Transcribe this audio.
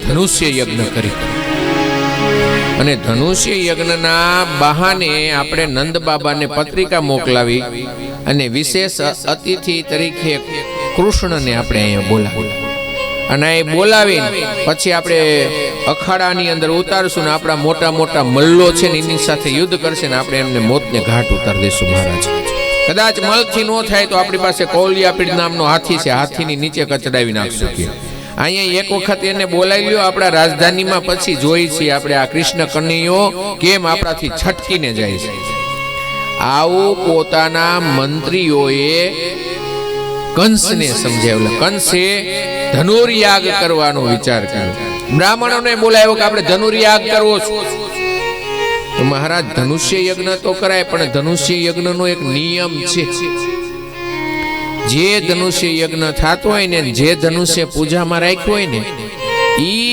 ધનુષ્ય યજ્ઞ કરી અને ધનુષ્ય યજ્ઞના બહાને આપણે નંદ બાબાને પત્રિકા મોકલાવી અને વિશેષ અતિથિ તરીકે કૃષ્ણને આપણે અહીંયા બોલાવી અને એ બોલાવીને પછી આપણે અખાડાની અંદર ઉતારશું ને આપણા મોટા મોટા મલ્લો છે ને એની સાથે યુદ્ધ કરશે ને આપણે એમને મોતને ઘાટ ઉતાર દઈશું મહારાજ. કદાચ મળથી ન થાય તો આપણી પાસે કૌલિયાપીડ નામનો હાથી છે, હાથીની નીચે કચડાવી નાખશું કે અહીંયા એક વખત એને બોલાવી લ્યો આપણા રાજધાનીમાં, પછી જોઈ છીએ આપણે આ કૃષ્ણ કન્હૈયો કેમ આપણાથી છટકીને જાય છે. આવું પોતાના મંત્રીઓએ કંસને સમજાવ્યું. કંસે ધનુર્યાગ કરવાનો વિચાર કર્યો. બ્રાહ્મણોને બોલાવ્યો કે આપણે ધનુર્યાગ કરવો છે. તો મહારાજ ધનુષ્ય યજ્ઞ તો કરાય, પણ ધનુષ્ય યજ્ઞનો એક નિયમ છે. જે ધનુષ્ય યજ્ઞ થતો હોય ને, જે ધનુષ્ય પૂજામાં રાખ્યું હોય ને, ઈ